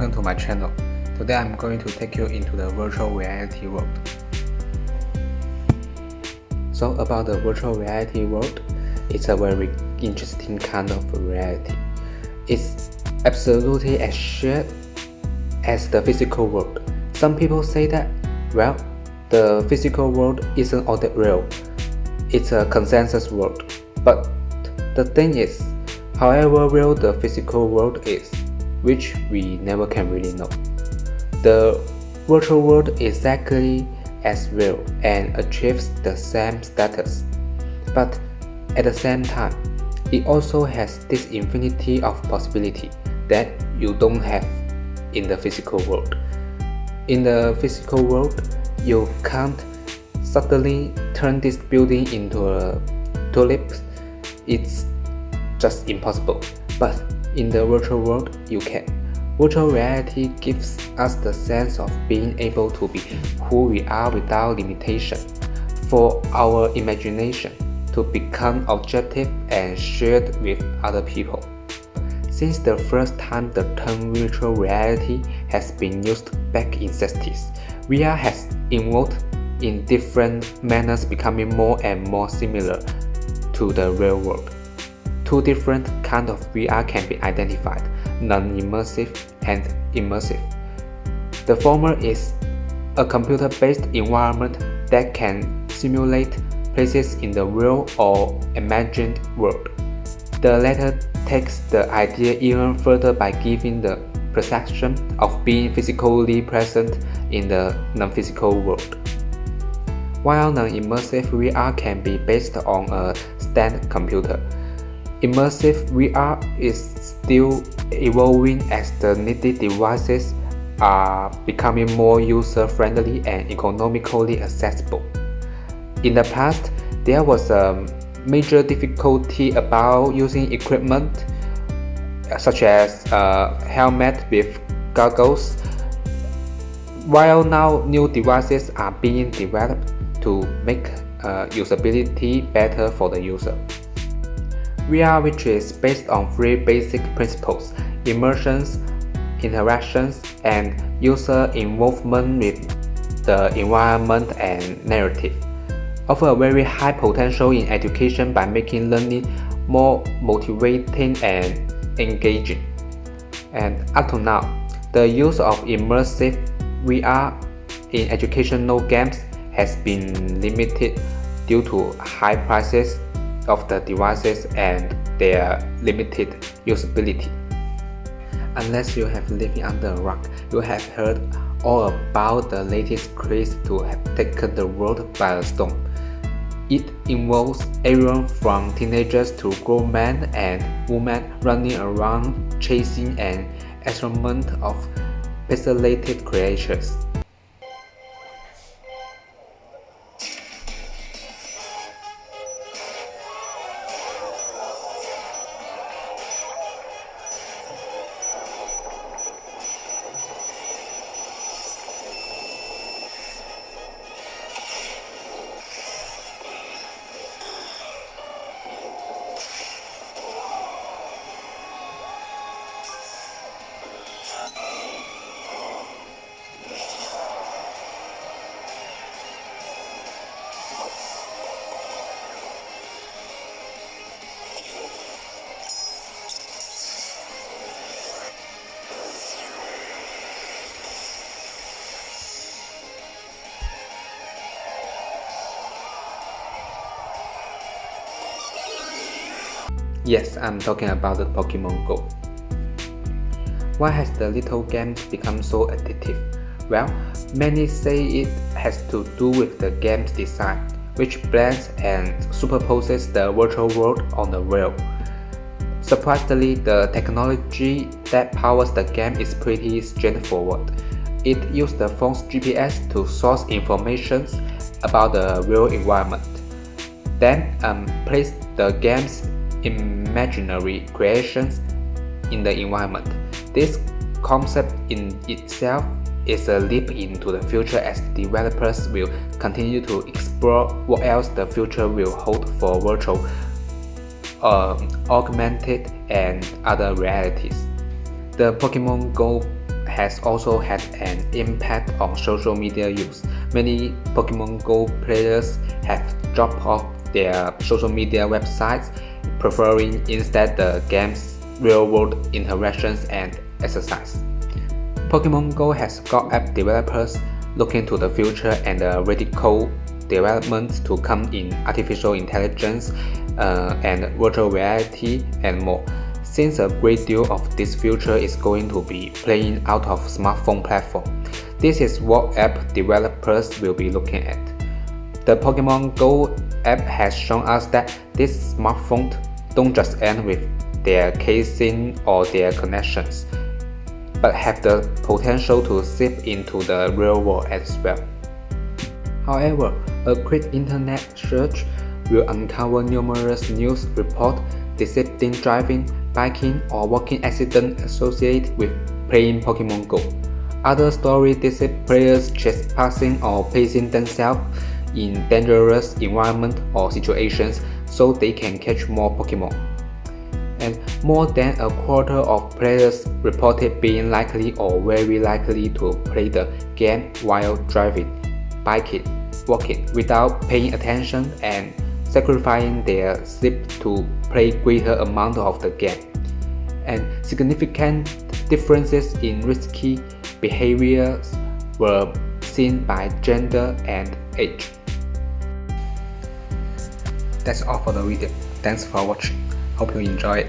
welcome to my channel. Today I'm going to take you into the virtual reality world. So about the virtual reality world, it's a very interesting kind of reality. It's absolutely as shared as the physical world. Some people say that, well, the physical world isn't all that real. It's a consensus world. But the thing is, however real the physical world is, which we never can really know, the virtual world is exactly as real and achieves the same status. But at the same time, it also has this infinity of possibility that you don't have in the physical world. In the physical world, you can't suddenly turn this building into a tulip. It's just impossible. But in the virtual world, you can. Virtual reality gives us the sense of being able to be who we are without limitation, for our imagination to become objective and shared with other people. Since the first time the term virtual reality has been used back in 60s, VR has evolved in different manners, becoming more and more similar to the real world. Two different kinds of VR can be identified: non-immersive and immersive. The former is a computer-based environment that can simulate places in the real or imagined world. The latter takes the idea even further by giving the perception of being physically present in the non-physical world. While non-immersive VR can be based on a stand computer, immersive VR is still evolving as the needed devices are becoming more user-friendly and economically accessible. In the past, there was a major difficulty about using equipment such as a helmet with goggles, while now new devices are being developed to make usability better for the user. VR, which is based on three basic principles: immersions, interactions, and user involvement with the environment and narrative, offer a very high potential in education by making learning more motivating and engaging. And up to now, the use of immersive VR in educational games has been limited due to high prices of the devices and their limited usability. Unless you have lived under a rock, you have heard all about the latest craze to have taken the world by storm. It involves everyone from teenagers to grown men and women running around chasing an assortment of pixelated creatures. Yes, I'm talking about the Pokemon Go. Why has the little game become so addictive? Well, many say it has to do with the game's design, which blends and superposes the virtual world on the real. Surprisingly, the technology that powers the game is pretty straightforward. It uses the phone's GPS to source information about the real environment, then place the game's imaginary creations in the environment. This concept in itself is a leap into the future, as developers will continue to explore what else the future will hold for virtual, augmented, and other realities. The Pokemon Go has also had an impact on social media use. Many Pokemon Go players have dropped off their social media websites, preferring instead the game's real-world interactions and exercise. Pokemon Go has got app developers looking to the future and the radical developments to come in artificial intelligence and virtual reality and more, since a great deal of this future is going to be playing out of smartphone platform. This is what app developers will be looking at. The Pokemon Go app has shown us that these smartphones don't just end with their casing or their connections, but have the potential to seep into the real world as well. However, a quick internet search will uncover numerous news reports depicting driving, biking, or walking accidents associated with playing Pokemon Go. Other stories depict players trespassing or placing themselves in dangerous environments or situations so they can catch more Pokemon. And more than a quarter of players reported being likely or very likely to play the game while driving, biking, walking without paying attention and sacrificing their sleep to play greater amount of the game. And significant differences in risky behaviors were seen by gender and age. That's all for the video. Thanks for watching. Hope you enjoy it.